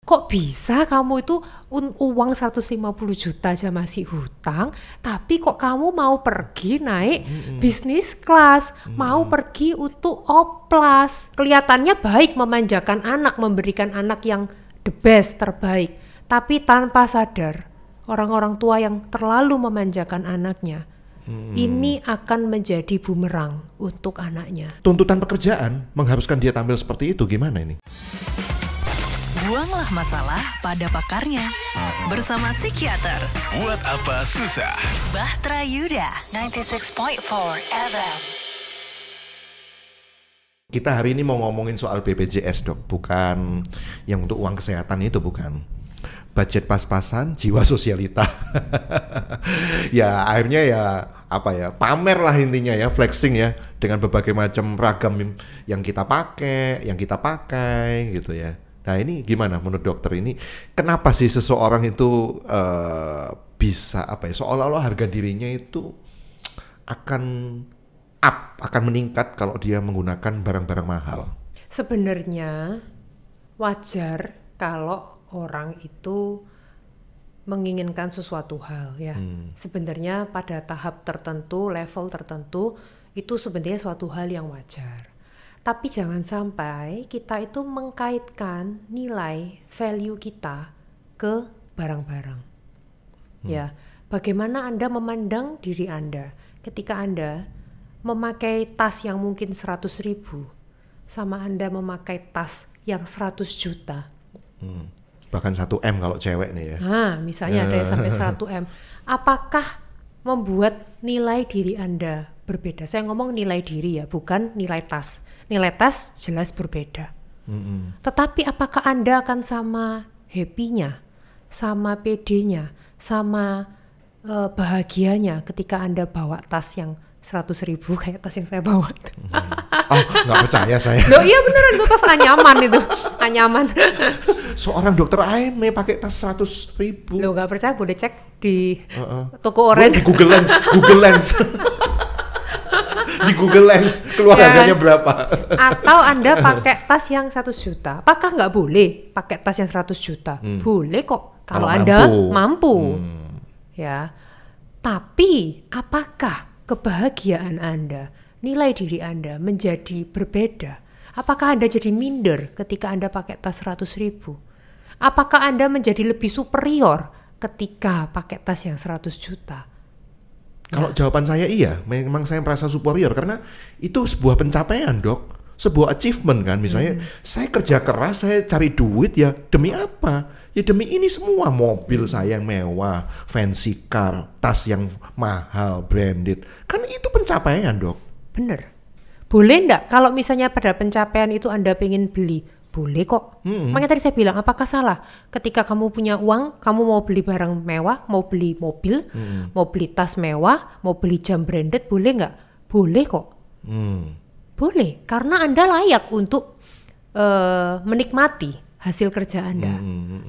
kok bisa kamu itu uang 150 juta aja masih hutang, tapi kok kamu mau pergi naik bisnis kelas, mau pergi untuk oplas. Kelihatannya baik memanjakan anak, memberikan anak yang the best, terbaik. Tapi tanpa sadar, orang-orang tua yang terlalu memanjakan anaknya, ini akan menjadi bumerang untuk anaknya. Tuntutan pekerjaan mengharuskan dia tampil seperti itu, gimana ini? Buanglah masalah pada pakarnya. Bersama psikiater. Buat apa susah? Bahtera Yuda 96.4 FM. Kita hari ini mau ngomongin soal BPJS, Dok. Bukan yang untuk uang kesehatan itu, bukan. Budget pas-pasan, jiwa sosialita. Ya akhirnya ya apa ya, pamer lah intinya ya, flexing ya, dengan berbagai macam ragam yang kita pakai gitu ya. Nah ini gimana menurut dokter, ini kenapa sih seseorang itu bisa apa ya, seolah-olah harga dirinya itu akan meningkat kalau dia menggunakan barang-barang mahal? Sebenarnya wajar kalau orang itu menginginkan sesuatu hal ya. Sebenarnya pada tahap tertentu, level tertentu, itu sebenarnya suatu hal yang wajar. Tapi jangan sampai kita itu mengkaitkan nilai value kita ke barang-barang. Ya, bagaimana Anda memandang diri Anda ketika Anda memakai tas yang mungkin 100.000 sama Anda memakai tas yang 100 juta. Bahkan 1M kalau cewek nih ya. Nah, misalnya ada yang sampai 100M. Apakah membuat nilai diri Anda berbeda? Saya ngomong nilai diri ya, bukan nilai tas. Nilai tas jelas berbeda. Tetapi apakah Anda akan sama happy-nya, sama pede-nya, sama bahagianya ketika Anda bawa tas yang 100.000 kayak tas yang saya bawa? Oh, nggak percaya saya. Loh iya beneran, itu tas anyaman itu. Anyaman. Seorang dokter AME pakai tas 100.000. Loh nggak percaya boleh cek di toko oren. Di Google Lens. Di Google Lens keluar ya harganya kan? Berapa? Atau Anda pakai tas yang 100 juta. Apakah nggak boleh pakai tas yang 100 juta? Boleh kok kalau Anda mampu. Ya. Tapi apakah kebahagiaan Anda, nilai diri Anda menjadi berbeda? Apakah Anda jadi minder ketika Anda pakai tas 100.000? Apakah Anda menjadi lebih superior ketika pakai tas yang 100 juta? Kalau jawaban saya iya, memang saya merasa superior karena itu sebuah pencapaian, Dok. Sebuah achievement kan, misalnya saya kerja keras, saya cari duit ya demi apa? Ya demi ini semua, mobil saya yang mewah, fancy car, tas yang mahal, branded. Kan itu pencapaian, Dok. Bener. Boleh enggak kalau misalnya pada pencapaian itu Anda pengen beli? Boleh kok. Makanya tadi saya bilang, apakah salah ketika kamu punya uang, kamu mau beli barang mewah, mau beli mobil, mau beli tas mewah, mau beli jam branded, boleh nggak? Boleh kok. Boleh, karena Anda layak untuk menikmati hasil kerja Anda.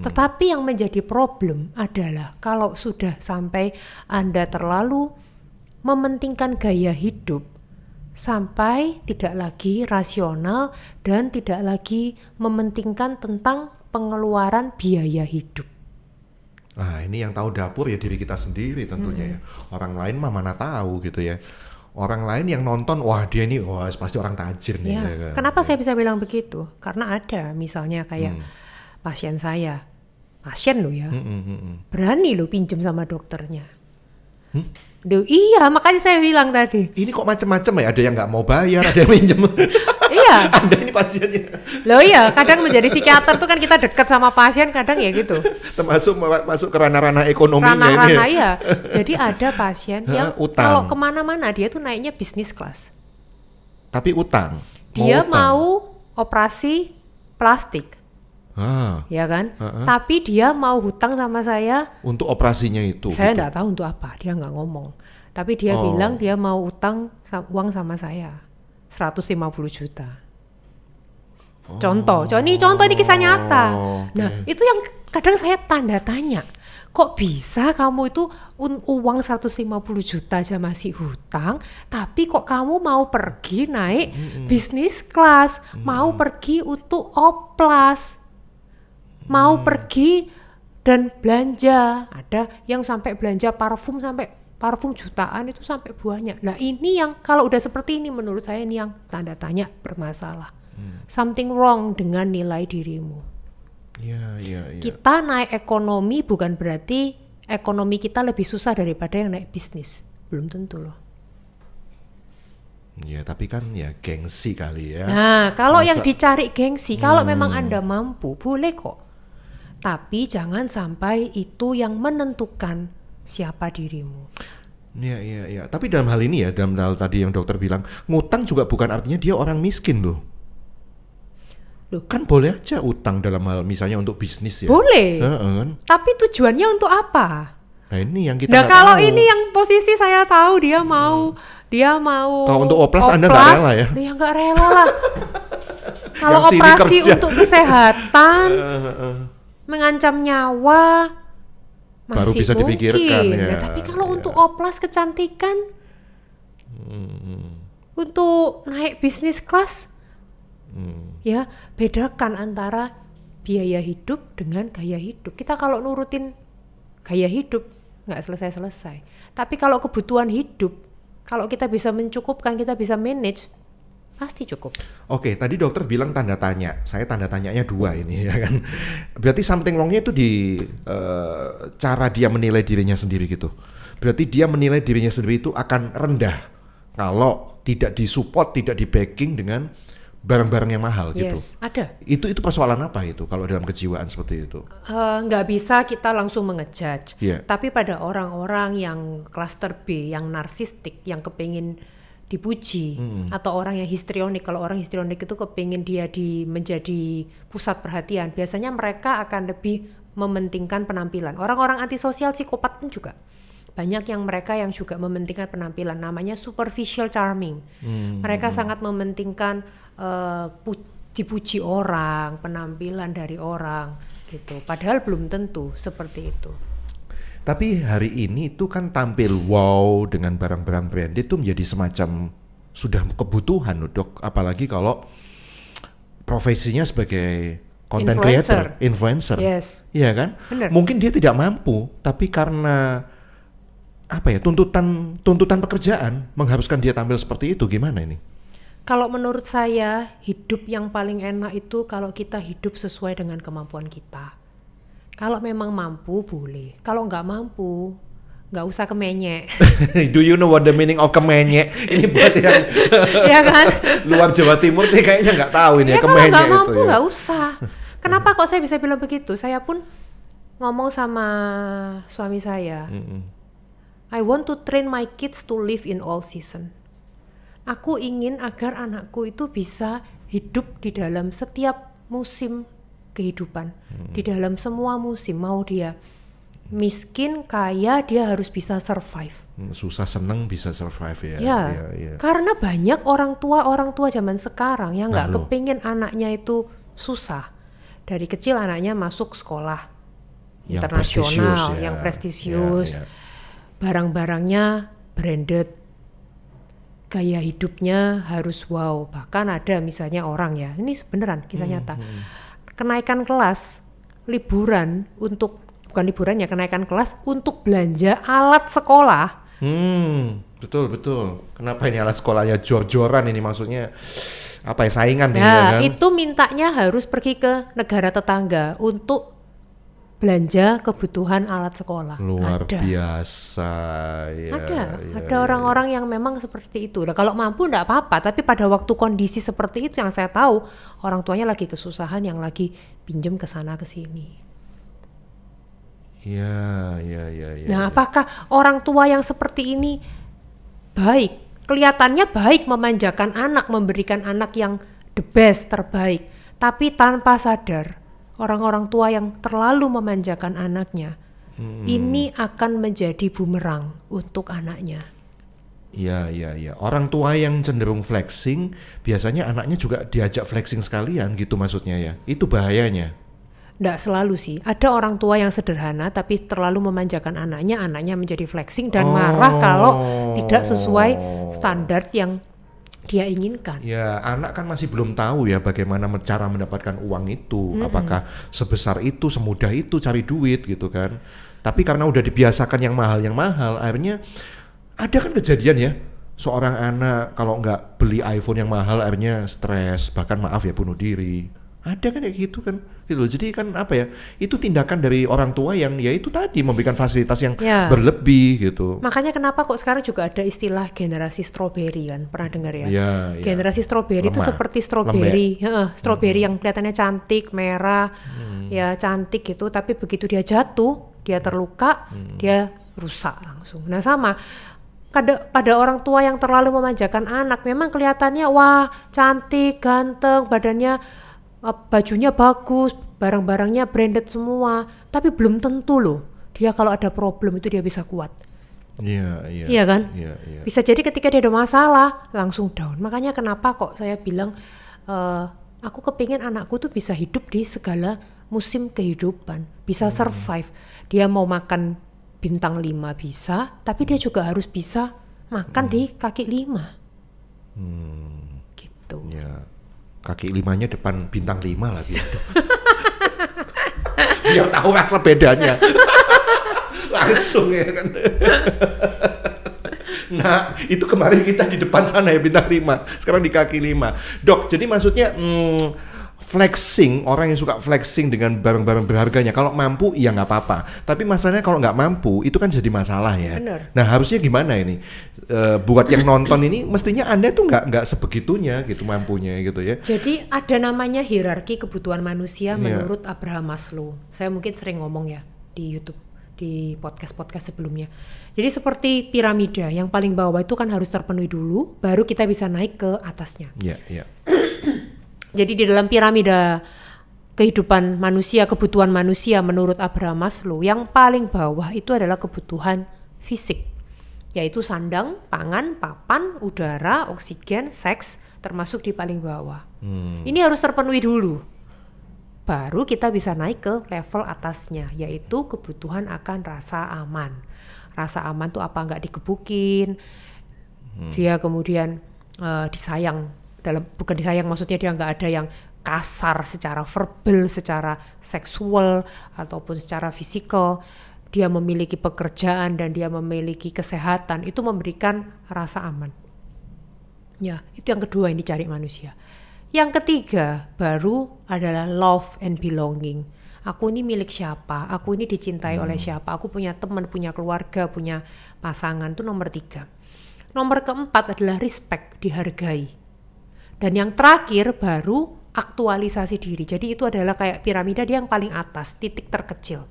Tetapi yang menjadi problem adalah kalau sudah sampai Anda terlalu mementingkan gaya hidup, sampai tidak lagi rasional dan tidak lagi mementingkan tentang pengeluaran biaya hidup. Nah ini yang tahu dapur ya diri kita sendiri tentunya ya. Orang lain mah mana tahu gitu ya. Orang lain yang nonton, wah dia ini wah pasti orang tajir nih. Ya. Ya kan? Kenapa saya bisa bilang begitu? Karena ada misalnya kayak pasien saya, pasien loh ya, berani loh pinjem sama dokternya. Duh, iya, makanya saya bilang tadi. Ini kok macam-macam ya, ada yang nggak mau bayar, ada yang minjem. Iya. Anda ini pasiennya. Loh iya, kadang menjadi psikiater tuh kan kita dekat sama pasien, kadang ya gitu. Termasuk masuk ke ranah-ranah ekonominya ini. Ranah-ranah ya. Jadi ada pasien yang utang. kalau kemana-mana dia tuh naiknya bisnis kelas. Tapi utang. Dia mau operasi plastik. Ya kan? Tapi dia mau hutang sama saya untuk operasinya itu. Saya gitu. nggak tahu untuk apa, dia nggak ngomong. Tapi dia bilang dia mau utang uang sama saya 150 juta. Contoh ini kisah nyata. Nah itu yang kadang saya tanda tanya. Kok bisa kamu itu uang 150 juta aja masih hutang, tapi kok kamu mau pergi naik bisnis kelas, mau pergi untuk oplas. Mau pergi dan belanja, ada yang sampai belanja parfum jutaan itu sampai banyak. Nah ini yang kalau udah seperti ini menurut saya ini yang tanda tanya bermasalah. Something wrong dengan nilai dirimu. Kita naik ekonomi bukan berarti ekonomi kita lebih susah daripada yang naik bisnis. Belum tentu loh. Ya tapi kan ya gengsi kali ya. Nah kalau yang dicari gengsi, kalau memang Anda mampu boleh kok. Tapi jangan sampai itu yang menentukan siapa dirimu. Iya. Tapi dalam hal ini ya, dalam hal tadi yang dokter bilang, ngutang juga bukan artinya dia orang miskin loh. Kan boleh aja utang dalam hal misalnya untuk bisnis ya. Boleh. Kan? Tapi tujuannya untuk apa? Nah ini yang kita kalau tahu. ini yang posisi saya tahu dia mau kalau untuk oplas Anda nggak rela ya? Ya nggak rela lah. Kalau operasi untuk kesehatan mengancam nyawa masih baru bisa mungkin. Dipikirkan ya. Nah, tapi kalau untuk oplas kecantikan, untuk naik bisnis kelas, ya bedakan antara biaya hidup dengan gaya hidup. Kita kalau nurutin gaya hidup nggak selesai-selesai. Tapi kalau kebutuhan hidup, kalau kita bisa mencukupkan, kita bisa manage, pasti cukup. Oke, tadi dokter bilang tanda tanya. Saya tanda tanyanya 2 ini ya kan. Berarti something wrong-nya itu di cara dia menilai dirinya sendiri gitu. Berarti dia menilai dirinya sendiri itu akan rendah kalau tidak disupport, tidak di-backing dengan barang-barang yang mahal gitu. Yes, ada. Itu persoalan apa itu kalau dalam kejiwaan seperti itu? Nggak bisa kita langsung mengejudge. Yeah. Tapi pada orang-orang yang klaster B, yang narsistik, yang kepingin dipuji, atau orang yang histrionik. Kalau orang histrionik itu kepingin dia menjadi pusat perhatian. Biasanya mereka akan lebih mementingkan penampilan. Orang-orang antisosial, psikopat pun juga. Banyak yang mereka yang juga mementingkan penampilan. Namanya superficial charming. Mereka sangat mementingkan dipuji orang, penampilan dari orang gitu. Padahal belum tentu seperti itu. Tapi hari ini itu kan tampil wow dengan barang-barang branded itu menjadi semacam sudah kebutuhan loh dok. Apalagi kalau profesinya sebagai content creator, influencer. Yes. Iya kan? Bener. Mungkin dia tidak mampu, tapi karena apa ya tuntutan pekerjaan mengharuskan dia tampil seperti itu. Gimana ini? Kalau menurut saya hidup yang paling enak itu kalau kita hidup sesuai dengan kemampuan kita. Kalau memang mampu boleh, kalau nggak mampu nggak usah kemenyek. Do you know what the meaning of kemenyek? Ini buat yang ya kan? luar Jawa Timur nih kayaknya nggak tahu ini ya kemenyek itu. Kalau nggak mampu nggak ya. usah. Kenapa kok saya bisa bilang begitu? Saya pun ngomong sama suami saya. I want to train my kids to live in all season. Aku ingin agar anakku itu bisa hidup di dalam setiap musim kehidupan, di dalam semua musim. Mau dia miskin, kaya, dia harus bisa survive. Susah seneng bisa survive ya. Ya. Karena banyak orang tua zaman sekarang yang nggak kepingin anaknya itu susah. Dari kecil anaknya masuk sekolah yang internasional, prestisius, yang prestisius, barang-barangnya branded. Gaya hidupnya harus wow. Bahkan ada misalnya orang ya, ini beneran kisah nyata. Kenaikan kelas, kenaikan kelas untuk belanja alat sekolah. Betul. Kenapa ini alat sekolahnya jor-joran ini maksudnya apa ya saingan ini ya kan? Itu mintanya harus pergi ke negara tetangga untuk belanja kebutuhan alat sekolah. Luar biasa ya. Ada orang-orang yang memang seperti itu. Nah, kalau mampu enggak apa-apa, tapi pada waktu kondisi seperti itu yang saya tahu orang tuanya lagi kesusahan, yang lagi pinjem ke sana ke sini. Iya. Nah, apakah orang tua yang seperti ini baik? Kelihatannya baik memanjakan anak, memberikan anak yang the best, terbaik, tapi tanpa sadar orang-orang tua yang terlalu memanjakan anaknya, ini akan menjadi bumerang untuk anaknya. Iya. Orang tua yang cenderung flexing, biasanya anaknya juga diajak flexing sekalian gitu maksudnya ya. Itu bahayanya. Nggak selalu sih. Ada orang tua yang sederhana tapi terlalu memanjakan anaknya menjadi flexing dan marah kalau tidak sesuai standar yang dia inginkan. Ya, anak kan masih belum tahu ya bagaimana cara mendapatkan uang itu. Apakah sebesar itu, semudah itu cari duit gitu kan. Tapi karena udah dibiasakan yang mahal, akhirnya ada kan kejadian ya. Seorang anak kalau nggak beli iPhone yang mahal akhirnya stres, bahkan maaf ya bunuh diri. Ada kan kayak gitu kan. Gitu loh. Jadi kan apa ya? Itu tindakan dari orang tua yang ya itu tadi memberikan fasilitas yang berlebih gitu. Makanya kenapa kok sekarang juga ada istilah generasi strawberry kan? Pernah dengar ya? Generasi strawberry itu seperti strawberry yang kelihatannya cantik, merah, ya cantik gitu, tapi begitu dia jatuh, dia terluka, dia rusak langsung. Nah sama pada orang tua yang terlalu memanjakan anak, memang kelihatannya wah cantik, ganteng, badannya bajunya bagus, barang-barangnya branded semua, tapi belum tentu loh dia kalau ada problem itu dia bisa kuat. Iya kan? Bisa jadi ketika dia ada masalah langsung down. Makanya kenapa kok saya bilang aku kepingin anakku tuh bisa hidup di segala musim kehidupan, bisa survive. Dia mau makan bintang 5 bisa, tapi dia juga harus bisa makan di kaki 5. Gitu. Kaki 5-nya depan bintang 5 lagi. Biar tahu rasa bedanya. Langsung ya kan. Nah, itu kemarin kita di depan sana ya bintang 5, sekarang di kaki 5. Dok, jadi maksudnya flexing, orang yang suka flexing dengan barang-barang berharganya, kalau mampu ya nggak apa-apa. Tapi masalahnya kalau nggak mampu itu kan jadi masalah ya. Bener. Nah harusnya gimana ini? Buat yang nonton ini mestinya Anda tuh nggak sebegitunya gitu mampunya gitu ya. Jadi ada namanya hierarki kebutuhan manusia menurut Abraham Maslow. Saya mungkin sering ngomong ya di YouTube, di podcast sebelumnya. Jadi seperti piramida, yang paling bawah itu kan harus terpenuhi dulu, baru kita bisa naik ke atasnya. Iya. Jadi di dalam piramida kehidupan manusia, kebutuhan manusia menurut Abraham Maslow, yang paling bawah itu adalah kebutuhan fisik, yaitu sandang, pangan, papan, udara, oksigen, seks, termasuk di paling bawah. Ini harus terpenuhi dulu, baru kita bisa naik ke level atasnya, yaitu kebutuhan akan rasa aman. Rasa aman tuh apa? Nggak dikebukin, dia kemudian disayang. Bukan disayang, maksudnya dia nggak ada yang kasar secara verbal, secara seksual ataupun secara fisikal. Dia memiliki pekerjaan dan dia memiliki kesehatan, itu memberikan rasa aman. Ya, itu yang kedua yang dicari manusia. Yang ketiga baru adalah love and belonging. Aku ini milik siapa? Aku ini dicintai oleh siapa? Aku punya teman, punya keluarga, punya pasangan, itu nomor 3. Nomor keempat adalah respect, dihargai. Dan yang terakhir baru aktualisasi diri. Jadi itu adalah kayak piramida, dia yang paling atas, titik terkecil.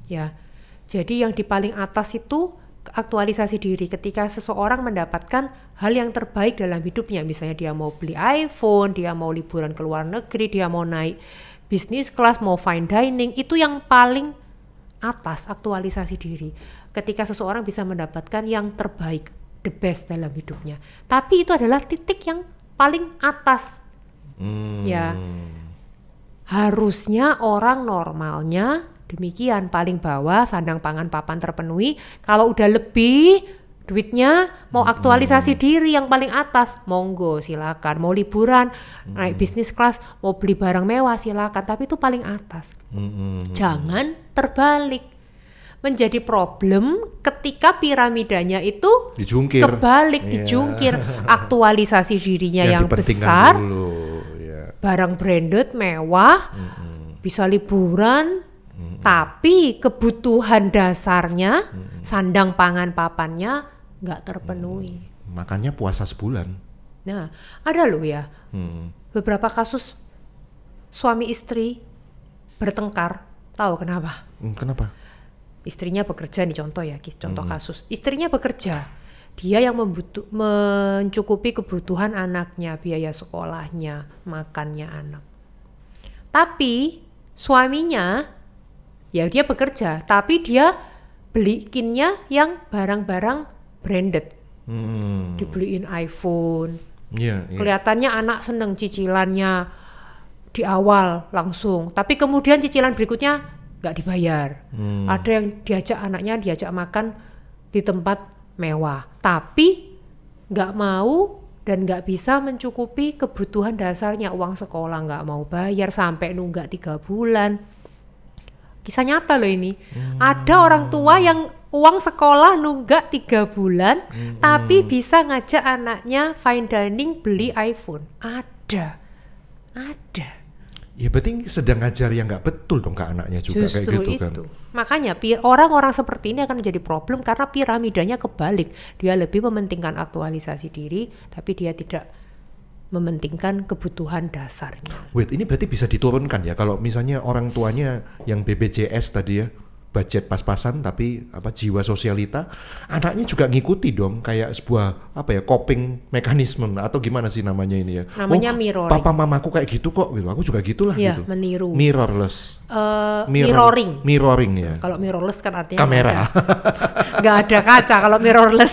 Ya. Jadi yang di paling atas itu aktualisasi diri ketika seseorang mendapatkan hal yang terbaik dalam hidupnya. Misalnya dia mau beli iPhone, dia mau liburan ke luar negeri, dia mau naik bisnis kelas, mau fine dining, itu yang paling atas, aktualisasi diri. Ketika seseorang bisa mendapatkan yang terbaik, the best dalam hidupnya. Tapi itu adalah titik yang paling atas. Ya. Harusnya orang normalnya demikian, paling bawah sandang pangan papan terpenuhi. Kalau udah lebih duitnya, mau aktualisasi diri yang paling atas, monggo silakan. Mau liburan, naik bisnis kelas, mau beli barang mewah silakan, tapi itu paling atas. Jangan terbalik. Menjadi problem ketika piramidanya itu dijungkir. Kebalik, dijungkir. Aktualisasi dirinya yang besar, barang branded, mewah, bisa liburan, tapi kebutuhan dasarnya, sandang pangan papannya nggak terpenuhi. Makanya puasa sebulan. Nah, ada loh ya, beberapa kasus suami istri bertengkar. Tahu kenapa? Kenapa? Istrinya bekerja nih, contoh ya, contoh kasus. Istrinya bekerja, dia yang mencukupi kebutuhan anaknya, biaya sekolahnya, makannya anak. Tapi suaminya, ya dia bekerja, tapi dia beliinnya yang barang-barang branded. Dibeliin iPhone. Kelihatannya anak seneng cicilannya di awal langsung, tapi kemudian cicilan berikutnya nggak dibayar. Ada yang diajak makan di tempat mewah, tapi nggak mau dan nggak bisa mencukupi kebutuhan dasarnya. Uang sekolah nggak mau bayar sampai nunggak 3 bulan. Kisah nyata loh ini. Ada orang tua yang uang sekolah nunggak 3 bulan tapi bisa ngajak anaknya fine dining beli iPhone. Ada. Ya berarti sedang ngajar yang nggak betul dong ke anaknya juga. Justru kayak gitu itu. kan. Makanya orang-orang seperti ini akan menjadi problem karena piramidanya kebalik. Dia lebih mementingkan aktualisasi diri, tapi dia tidak mementingkan kebutuhan dasarnya. Wait, ini berarti bisa diturunkan ya kalau misalnya orang tuanya yang BPJS tadi ya, budget pas-pasan tapi jiwa sosialita, anaknya juga ngikuti dong kayak sebuah coping mekanisme atau gimana sih namanya ini ya? Namanya mirroring. Papa mamaku kayak gitu kok, gitu. Aku juga gitulah Iya, gitu. meniru. Mirrorless. Mirroring. Mirroring ya. Kalau mirrorless kan artinya Kamera. nggak ada kaca kalau mirrorless.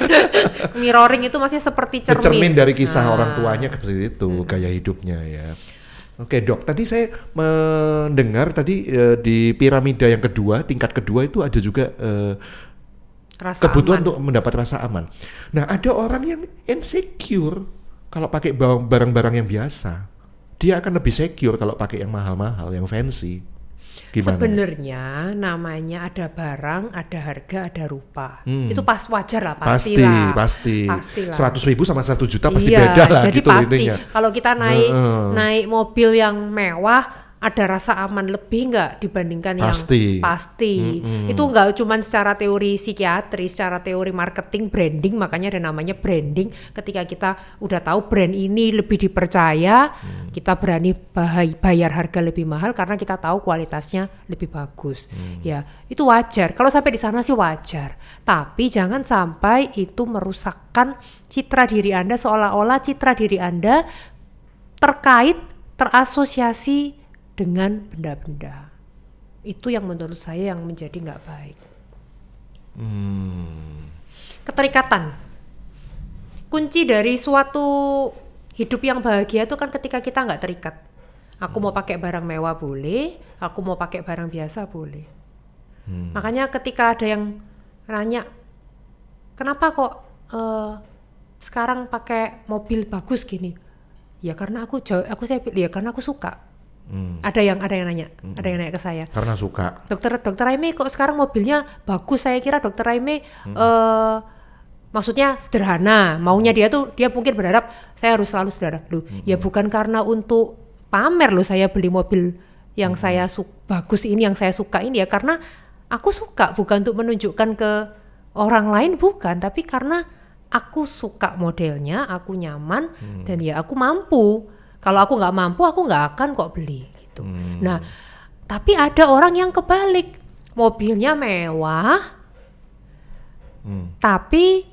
Mirroring itu maksudnya seperti cermin. Cermin dari kisah orang tuanya seperti itu, gaya hidupnya ya. Oke dok, tadi saya mendengar tadi di piramida yang kedua, tingkat kedua itu ada juga kebutuhan untuk mendapat rasa aman. Nah ada orang yang insecure kalau pakai barang-barang yang biasa. Dia akan lebih secure kalau pakai yang mahal-mahal, yang fancy. Gimana? Sebenarnya namanya ada barang, ada harga, ada rupa. Itu wajar lah, pasti. 100.000 sama 1 juta pasti beda lah jadi gitu pasti. intinya. Kalau kita naik mobil yang mewah, ada rasa aman lebih nggak dibandingkan Pasti. yang pasti. Itu nggak cuma secara teori psikiatri, secara teori marketing, branding, makanya ada namanya branding. Ketika kita udah tahu brand ini lebih dipercaya, kita berani bayar harga lebih mahal karena kita tahu kualitasnya lebih bagus. Ya, itu wajar. Kalau sampai di sana sih wajar. Tapi jangan sampai itu merusakkan citra diri Anda, seolah-olah citra diri Anda terasosiasi dengan benda-benda. Itu yang menurut saya yang menjadi nggak baik. Keterikatan. Kunci dari suatu hidup yang bahagia itu kan ketika kita nggak terikat. Aku mau pakai barang mewah boleh, aku mau pakai barang biasa boleh. Makanya ketika ada yang nanya, kenapa kok sekarang pakai mobil bagus gini? Ya karena karena aku suka. Ada yang nanya, ada yang nanya ke saya. Karena suka. Dokter Aime kok sekarang mobilnya bagus? Saya kira Dokter Aime maksudnya sederhana. Maunya dia mungkin berharap saya harus selalu sederhana. Loh, ya bukan karena untuk pamer loh saya beli mobil yang saya bagus ini, yang saya suka ini ya karena aku suka, bukan untuk menunjukkan ke orang lain, bukan, tapi karena aku suka modelnya, aku nyaman dan ya aku mampu. Kalau aku nggak mampu, aku nggak akan kok beli gitu. Nah, tapi ada orang yang kebalik, mobilnya mewah, tapi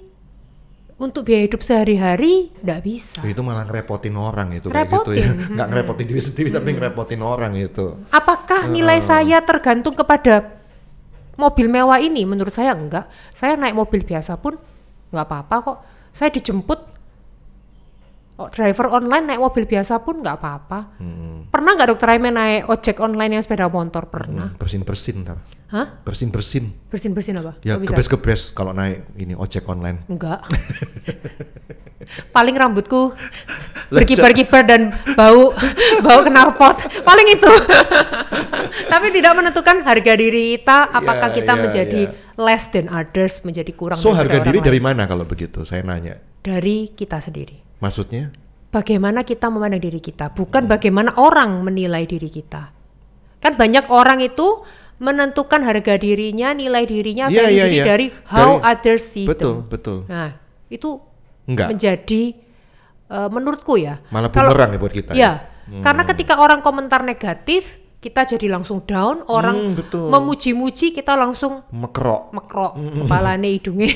untuk biaya hidup sehari-hari nggak bisa. Itu malah ngerepotin orang itu kayak gitu ya. Nggak ngerepotin diri sendiri tapi ngerepotin orang itu. Apakah nilai saya tergantung kepada mobil mewah ini? Menurut saya enggak. Saya naik mobil biasa pun nggak apa-apa kok. Saya dijemput driver online naik mobil biasa pun nggak apa-apa. Pernah nggak Dokter Aime naik ojek online yang sepeda motor? Pernah. Bersin-bersin ntar. Hah? Bersin-bersin. Bersin-bersin apa? Ya gebres-gebres kalau naik ini ojek online. Enggak. Paling rambutku berkibar-kibar dan bau knalpot. Paling itu. Tapi tidak menentukan harga diri kita. Apakah kita menjadi less than others, menjadi kurang. So harga diri dari mana kalau begitu? Saya nanya. Dari kita sendiri. Maksudnya? Bagaimana kita memandang diri kita, bukan bagaimana orang menilai diri kita. Kan banyak orang itu menentukan harga dirinya, nilai dirinya, dari how others see them. Betul. Nah, itu enggak menjadi menurutku ya. Malah bumerang ya buat kita. Ya, karena ketika orang komentar negatif, kita jadi langsung down. Orang memuji-muji, kita langsung mekrok kepalanya, hidungnya.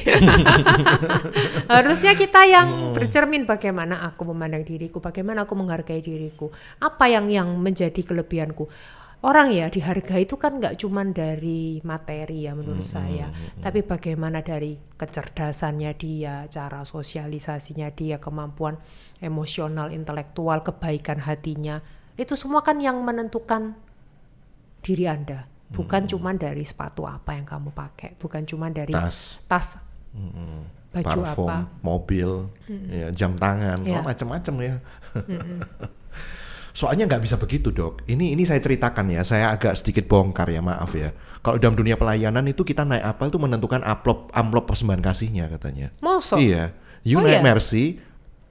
Harusnya kita yang bercermin bagaimana aku memandang diriku, bagaimana aku menghargai diriku, apa yang menjadi kelebihanku. Orang ya dihargai itu kan nggak cuma dari materi ya menurut saya, tapi bagaimana dari kecerdasannya dia, cara sosialisasinya dia, kemampuan emosional, intelektual, kebaikan hatinya, itu semua kan yang menentukan diri Anda. Bukan cuma dari sepatu apa yang kamu pakai, bukan cuma dari tas. Baju parfum, apa? mobil, ya, jam tangan, macam-macam ya. Soalnya nggak bisa begitu, Dok. Ini saya ceritakan ya, saya agak sedikit bongkar ya, maaf ya. Kalau dalam dunia pelayanan itu kita naik apa itu menentukan amplop persembahan kasihnya katanya. Mosok? Iya. Naik Mercy,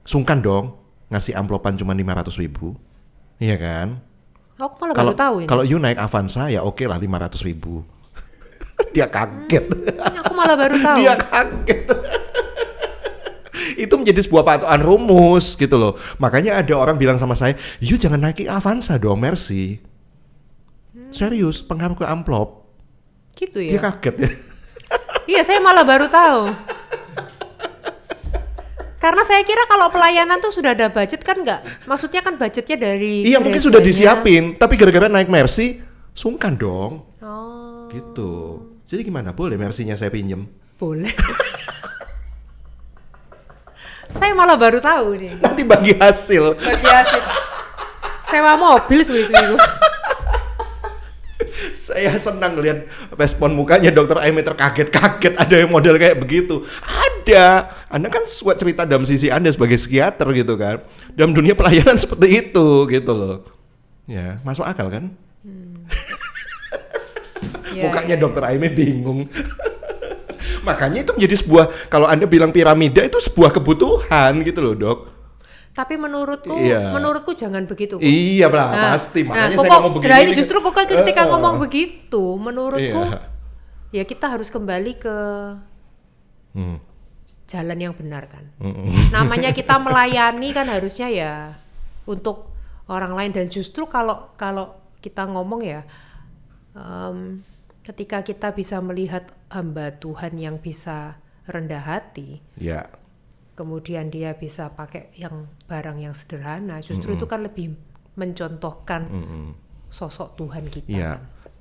sungkan dong ngasih amplopan cuma 500.000, iya kan? Aku malah baru tahu ini. Kalau you naik Avanza ya oke lah 500.000. Dia kaget. Aku malah baru tahu. Dia kaget. Itu menjadi sebuah patokan rumus gitu loh. Makanya ada orang bilang sama saya, you jangan naiki Avanza dong, Mercy. Serius, pengaruh ke amplop. Gitu ya? Dia kaget ya. Iya, saya malah baru tahu. Karena saya kira kalau pelayanan tuh sudah ada budget kan nggak? Maksudnya kan budgetnya dari... Iya mungkin sudah disiapin, tapi gara-gara naik Mercy, sungkan dong. Oh. Gitu. Jadi gimana? Boleh Mercy-nya saya pinjem? Boleh. Saya malah baru tahu nih. Nanti bagi hasil. Sewa mobil suwi-suwi. Saya senang lihat respon mukanya Dr. Aimee terkaget-kaget ada yang model kayak begitu. Ada. Anda kan suka cerita dalam sisi Anda sebagai psikiater gitu kan. Dalam dunia pelayanan seperti itu gitu loh. Ya, masuk akal kan? Mukanya Dr. Aimee bingung. Makanya itu menjadi sebuah, kalau Anda bilang piramida itu sebuah kebutuhan gitu loh, Dok. Tapi menurutku jangan begitu. Kok. Iya lah, pasti. Makanya saya ngomong begini. Nah, ini justru kok ketika ngomong begitu, menurutku ya kita harus kembali ke jalan yang benar kan. Namanya kita melayani kan harusnya ya untuk orang lain, dan justru kalau kita ngomong ya ketika kita bisa melihat hamba Tuhan yang bisa rendah hati, kemudian dia bisa pakai barang yang sederhana, justru itu kan lebih mencontohkan sosok Tuhan kita. Iya,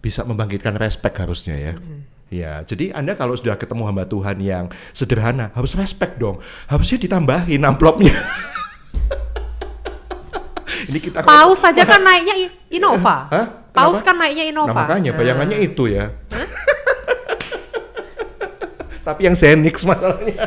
bisa membangkitkan respect harusnya ya. Ya, jadi Anda kalau sudah ketemu hamba Tuhan yang sederhana, harus respect dong. Harusnya ditambahin amplopnya. Ini kita Paus saja kan naiknya Innova. Paus kan naiknya Innova. Nah, makanya bayangannya itu ya. Tapi yang Xenix masalahnya.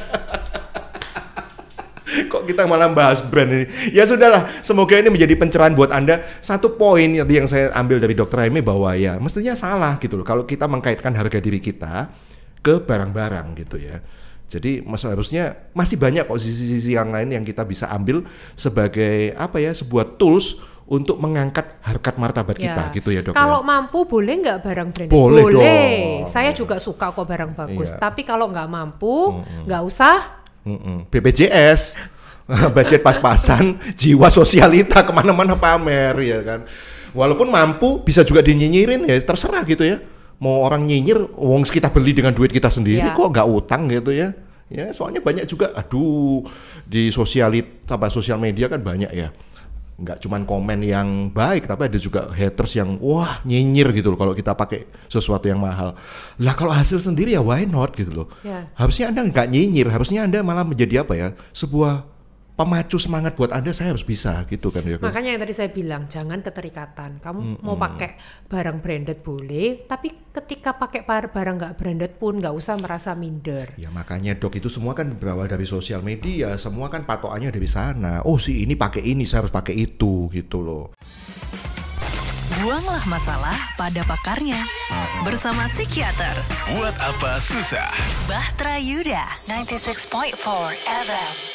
Kok kita malah bahas brand ini? Ya sudahlah, semoga ini menjadi pencerahan buat Anda. Satu poin yang saya ambil dari Dr. Aimee bahwa ya mestinya salah gitu loh kalau kita mengkaitkan harga diri kita ke barang-barang gitu ya. Jadi harusnya masih banyak kok sisi-sisi yang lain yang kita bisa ambil sebagai sebuah tools untuk mengangkat harkat martabat kita gitu ya, Dok. Kalau mampu boleh nggak barang branded? Boleh dong. Saya juga suka kok barang bagus. Tapi kalau nggak mampu, nggak usah. BPJS, budget pas-pasan, jiwa sosialita kemana-mana pamer ya kan. Walaupun mampu bisa juga dinyinyirin ya, terserah gitu ya. Mau orang nyinyir, wong kita beli dengan duit kita sendiri kok nggak utang gitu ya. Ya soalnya banyak juga, di sosial media kan banyak ya. Nggak cuman komen yang baik, tapi ada juga haters yang wah nyinyir gitu loh kalau kita pakai sesuatu yang mahal. Lah kalau hasil sendiri ya why not gitu loh. Harusnya Anda nggak nyinyir, harusnya Anda malah menjadi sebuah pemacu semangat buat Anda, saya harus bisa gitu kan ya. Makanya yang tadi saya bilang jangan keterikatan. Kamu mau pakai barang branded boleh, tapi ketika pakai barang nggak branded pun nggak usah merasa minder. Ya makanya Dok, itu semua kan berawal dari sosial media, semua kan patokannya dari sana. Oh si ini pakai ini, saya harus pakai itu gitu loh. Buanglah masalah pada pakarnya bersama psikiater. Buat apa susah? Bahtera Yuda 96.4 FM.